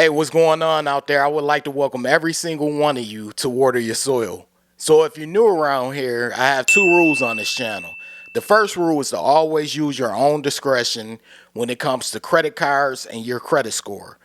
Hey, what's going on out there? I would like to welcome every single one of you to Water Your Soil. So if you're new around here, I have two rules on this channel. The first rule is to always use your own discretion when it comes to credit cards and your credit score.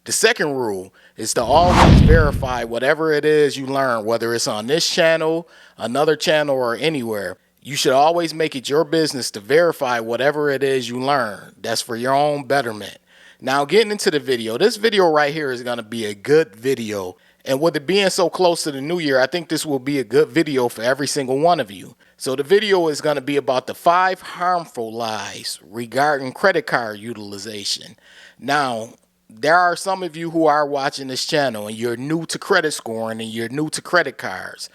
The second rule is to always verify whatever it is you learn, whether it's on this channel, another channel, or anywhere. You should always make it your business to verify whatever it is you learn. That's for your own betterment. Now, getting into the video, this video right here is going to be a good video. And with it being so close to the new year, I think this will be a good video for every single one of you. So the video is going to be about the 5 harmful lies regarding credit card utilization. Now, there are some of you who are watching this channel and you're new to credit scoring and you're new to credit cards.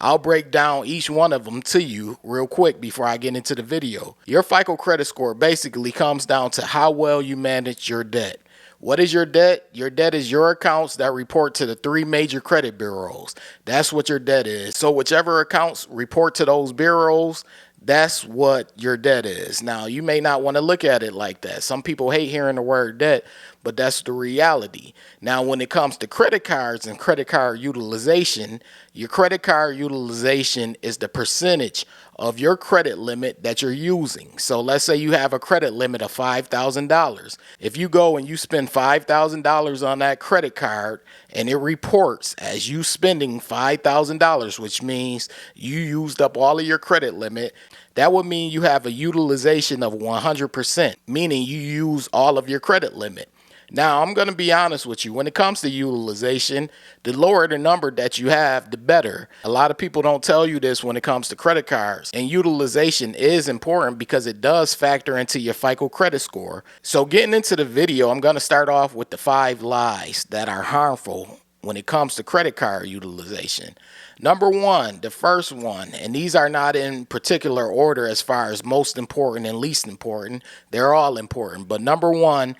I'll break down each one of them to you real quick before I get into the video. Your FICO credit score basically comes down to how well you manage your debt. What is your debt? Your debt is your accounts that report to the 3 major credit bureaus. That's what your debt is. So whichever accounts report to those bureaus, that's what your debt is. Now, you may not want to look at it like that. Some people hate hearing the word debt, but that's the reality. Now, when it comes to credit cards and credit card utilization, your credit card utilization is the percentage of your credit limit that you're using. So let's say you have a credit limit of $5,000. If you go and you spend $5,000 on that credit card and it reports as you spending $5,000, which means you used up all of your credit limit, that would mean you have a utilization of 100%, meaning you use all of your credit limit. Now, I'm going to be honest with you. When it comes to utilization, the lower the number that you have, the better. A lot of people don't tell you this when it comes to credit cards. And utilization is important because it does factor into your FICO credit score. So getting into the video, I'm going to start off with the 5 lies that are harmful when it comes to credit card utilization. Number 1, the first one, and these are not in particular order as far as most important and least important. They're all important. But number 1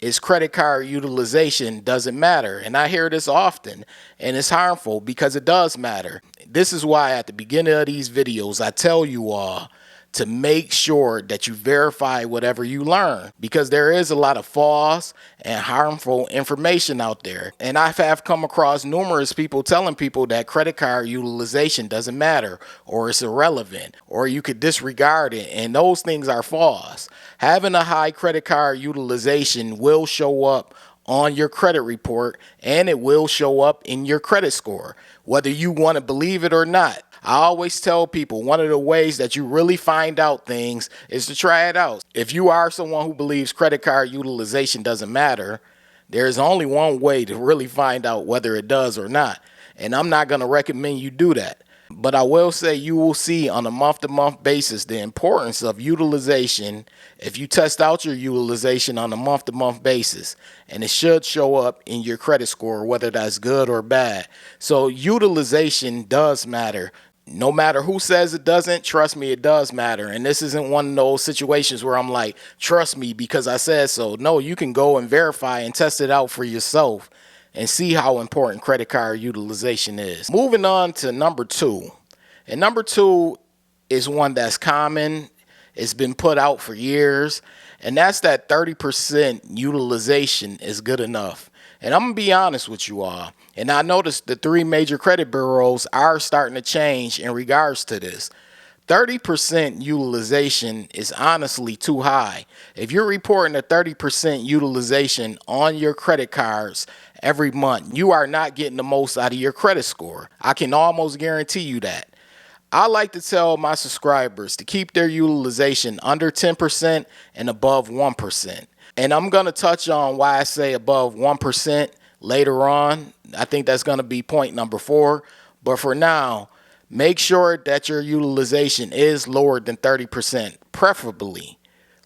is credit card utilization doesn't matter. And I hear this often, and it's harmful because it does matter. This is why at the beginning of these videos, I tell you all to make sure that you verify whatever you learn, because there is a lot of false and harmful information out there. And I have come across numerous people telling people that credit card utilization doesn't matter, or it's irrelevant, or you could disregard it, and those things are false. Having a high credit card utilization will show up on your credit report, and it will show up in your credit score, whether you want to believe it or not. I always tell people one of the ways that you really find out things is to try it out. If you are someone who believes credit card utilization doesn't matter, there's only one way to really find out whether it does or not. And I'm not going to recommend you do that. But I will say you will see on a month-to-month basis the importance of utilization if you test out your utilization on a month-to-month basis. And it should show up in your credit score, whether that's good or bad. So utilization does matter. No matter who says it doesn't, trust me, it does matter. And this isn't one of those situations where I'm like, trust me because I said so. No, you can go and verify and test it out for yourself and see how important credit card utilization is. Moving on to number 2. And number 2 is one that's common. It's been put out for years. And that's that 30% utilization is good enough. And I'm going to be honest with you all. And I noticed the 3 major credit bureaus are starting to change in regards to this. 30% utilization is honestly too high. If you're reporting a 30% utilization on your credit cards every month, you are not getting the most out of your credit score. I can almost guarantee you that. I like to tell my subscribers to keep their utilization under 10% and above 1%. And I'm going to touch on why I say above 1% later on. I think that's going to be point number 4. But for now, make sure that your utilization is lower than 30%, preferably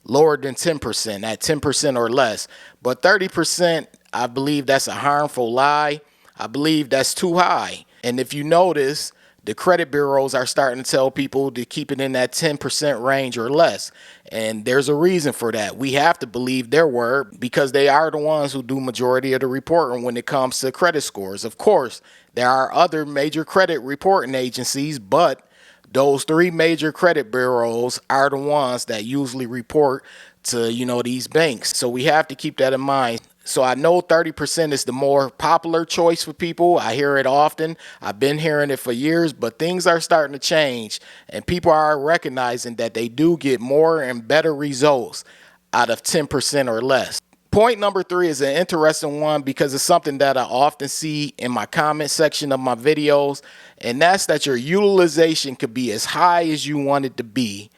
lower than 10%, at 10% or less. But 30%, I believe that's a harmful lie. I believe that's too high. And if you notice, the credit bureaus are starting to tell people to keep it in that 10% range or less. And there's a reason for that. We have to believe their word because they are the ones who do majority of the reporting when it comes to credit scores. Of course, there are other major credit reporting agencies, but those 3 major credit bureaus are the ones that usually report to, these banks. So we have to keep that in mind. So I know 30% is the more popular choice for people. I hear it often. I've been hearing it for years, but things are starting to change and people are recognizing that they do get more and better results out of 10% or less. Point number 3 is an interesting one because it's something that I often see in my comment section of my videos, and that's that your utilization could be as high as you want it to be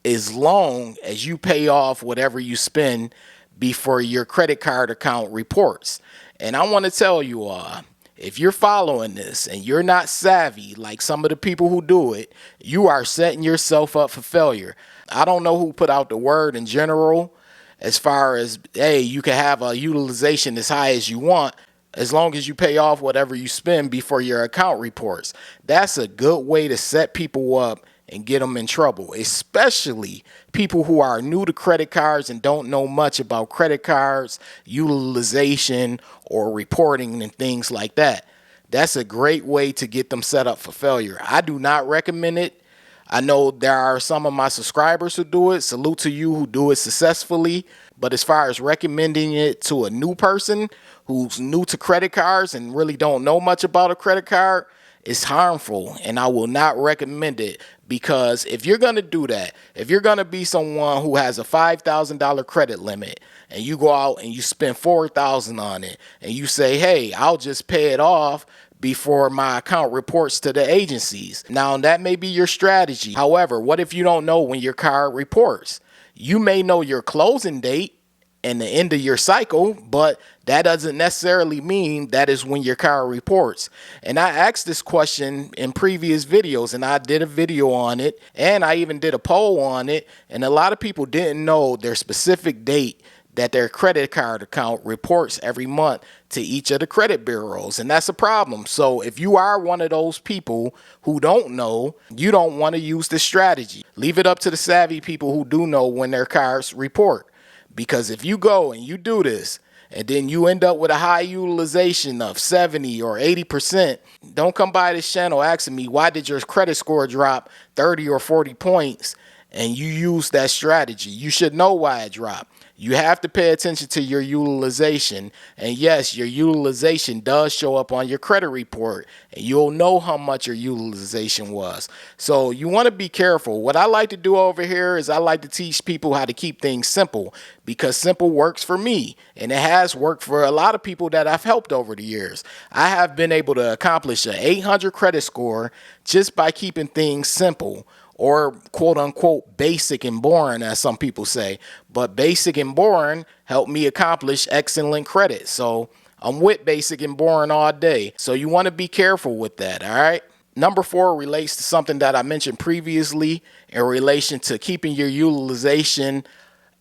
as long as you pay off whatever you spend before your credit card account reports. And I want to tell you all, if you're following this and you're not savvy like some of the people who do it, you are setting yourself up for failure. I don't know who put out the word in general as far as, hey, you can have a utilization as high as you want as long as you pay off whatever you spend before your account reports. That's a good way to set people up and get them in trouble, especially people who are new to credit cards and don't know much about credit cards, utilization, or reporting and things like that. That's a great way to get them set up for failure. I do not recommend it. I know there are some of my subscribers who do it. Salute to you who do it successfully. But as far as recommending it to a new person who's new to credit cards and really don't know much about a credit card, it's harmful, and I will not recommend it. Because if you're going to do that, if you're going to be someone who has a $5,000 credit limit and you go out and you spend $4,000 on it and you say, hey, I'll just pay it off before my account reports to the agencies. Now, that may be your strategy. However, what if you don't know when your card reports? You may know your closing date and the end of your cycle, but that doesn't necessarily mean that is when your card reports. And I asked this question in previous videos, and I did a video on it, and I even did a poll on it, and a lot of people didn't know their specific date that their credit card account reports every month to each of the credit bureaus, and that's a problem. So if you are one of those people who don't know, you don't want to use this strategy. Leave it up to the savvy people who do know when their cards report. Because if you go and you do this and then you end up with a high utilization of 70 or 80%, don't come by this channel asking me why did your credit score drop 30 or 40 points and you use that strategy. You should know why it dropped. You have to pay attention to your utilization. And yes, your utilization does show up on your credit report and you'll know how much your utilization was. So you want to be careful. What I like to do over here is I like to teach people how to keep things simple because simple works for me. And it has worked for a lot of people that I've helped over the years. I have been able to accomplish an 800 credit score just by keeping things simple, or quote unquote basic and boring, as some people say. But basic and boring helped me accomplish excellent credit. So I'm with basic and boring all day. So you want to be careful with that, all right? Number 4 relates to something that I mentioned previously in relation to keeping your utilization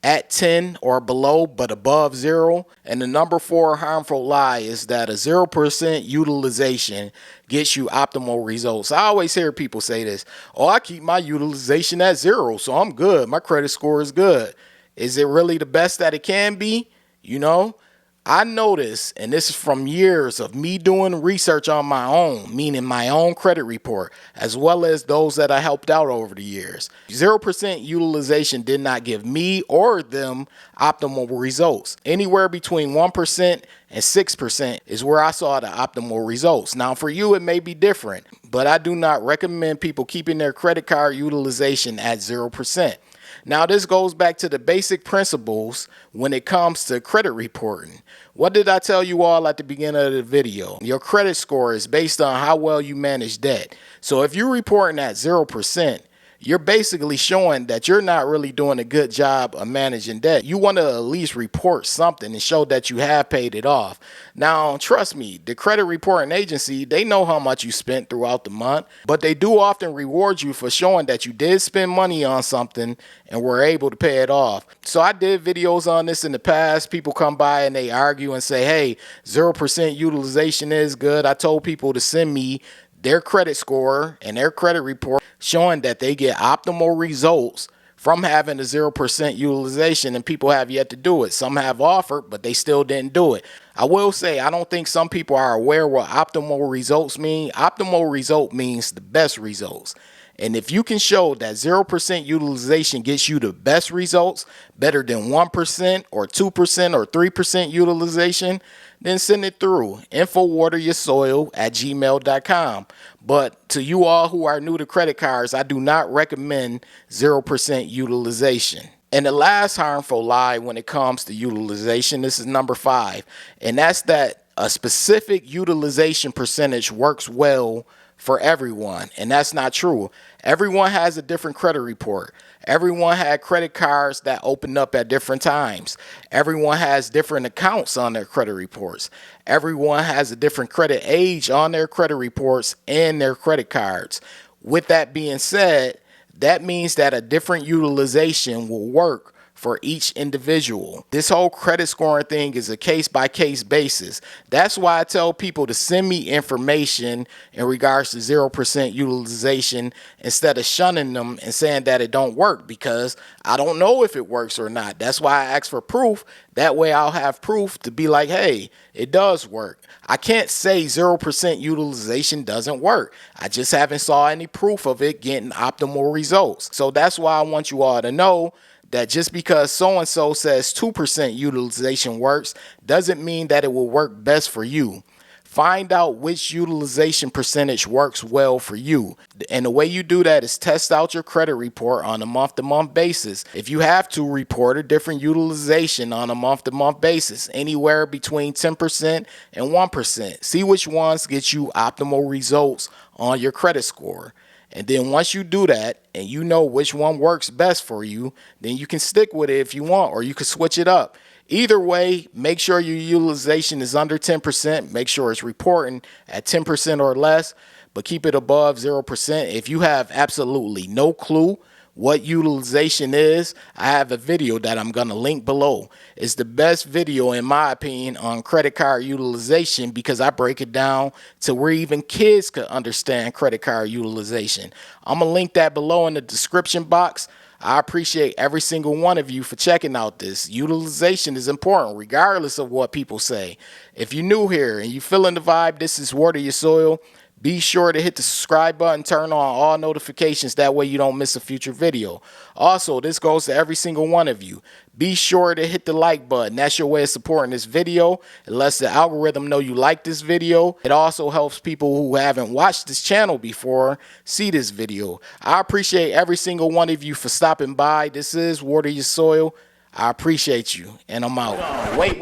at 10 or below but above 0. And the number 4 harmful lie is that a 0% utilization gets you optimal results. I always hear people say this, oh, I keep my utilization at 0, so I'm good. My credit score is good. Is it really the best that it can be? You know, I noticed, and this is from years of me doing research on my own, meaning my own credit report, as well as those that I helped out over the years. 0% utilization did not give me or them optimal results. Anywhere between 1% and 6% is where I saw the optimal results. Now, for you, it may be different, but I do not recommend people keeping their credit card utilization at 0%. Now, this goes back to the basic principles when it comes to credit reporting. What did I tell you all at the beginning of the video? Your credit score is based on how well you manage debt. So if you're reporting at 0%, you're basically showing that you're not really doing a good job of managing debt. You want to at least report something and show that you have paid it off. Now, trust me, the credit reporting agency, they know how much you spent throughout the month, but they do often reward you for showing that you did spend money on something and were able to pay it off. So I did videos on this in the past. People come by and they argue and say, hey, 0% utilization is good. I told people to send me their credit score and their credit report showing that they get optimal results from having a 0% utilization, and people have yet to do it. Some have offered, but they still didn't do it. I will say, I don't think some people are aware what optimal results mean. Optimal result means the best results. And if you can show that 0% utilization gets you the best results, better than 1% or 2% or 3% utilization, then send it through infowateryoursoil@gmail.com. But to you all who are new to credit cards, I do not recommend 0% utilization. And the last harmful lie when it comes to utilization, this is number 5, and that's that a specific utilization percentage works well for everyone. And that's not true. Everyone has a different credit report. Everyone had credit cards that opened up at different times. Everyone has different accounts on their credit reports. Everyone has a different credit age on their credit reports and their credit cards. With that being said, that means that a different utilization will work for each individual. This whole credit scoring thing is a case-by-case basis. That's why I tell people to send me information in regards to 0% utilization instead of shunning them and saying that it don't work, because I don't know if it works or not. That's why I ask for proof. That way I'll have proof to be like, hey, it does work. I can't say 0% utilization doesn't work. I just haven't saw any proof of it getting optimal results. So that's why I want you all to know that just because so-and-so says 2% utilization works doesn't mean that it will work best for you. Find out which utilization percentage works well for you. And the way you do that is test out your credit report on a month-to-month basis. If you have to, report a different utilization on a month-to-month basis, anywhere between 10% and 1%. See which ones get you optimal results on your credit score. And then once you do that and you know which one works best for you, then you can stick with it if you want, or you can switch it up. Either way, make sure your utilization is under 10%. Make sure it's reporting at 10% or less, but keep it above 0%. If you have absolutely no clue what utilization is, I have a video that I'm going to link below. It's the best video, in my opinion, on credit card utilization, because I break it down to where even kids could understand credit card utilization. I'm going to link that below in the description box. I appreciate every single one of you for checking out this. Utilization is important regardless of what people say. If you're new here and you feeling the vibe, this is Water Your Soil. Be sure to hit the subscribe button, turn on all notifications. That way you don't miss a future video. Also, this goes to every single one of you. Be sure to hit the like button. That's your way of supporting this video. It lets the algorithm know you like this video. It also helps people who haven't watched this channel before see this video. I appreciate every single one of you for stopping by. This is Water Your Soil. I appreciate you, and I'm out. Wait.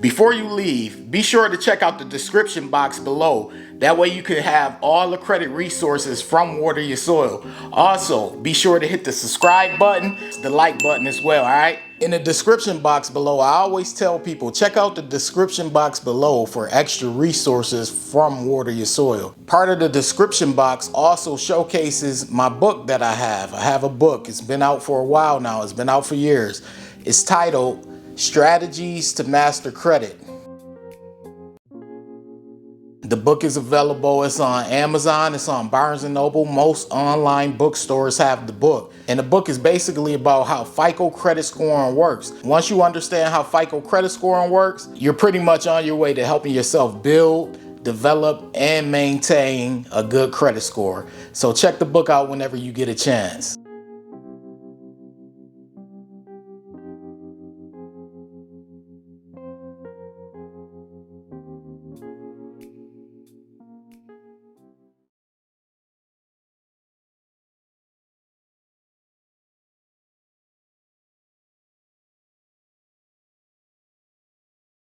Before you leave, be sure to check out the description box below. That way you can have all the credit resources from Water Your Soil. Also, be sure to hit the subscribe button, the like button as well, all right? In the description box below, I always tell people, check out the description box below for extra resources from Water Your Soil. Part of the description box also showcases my book that I have. I have a book. It's been out for a while now. It's been out for years. It's titled Strategies to Master Credit. The book is available. It's on Amazon. It's on Barnes & Noble. Most online bookstores have the book. And the book is basically about how FICO credit scoring works. Once you understand how FICO credit scoring works, you're pretty much on your way to helping yourself build, develop, and maintain a good credit score. So check the book out whenever you get a chance.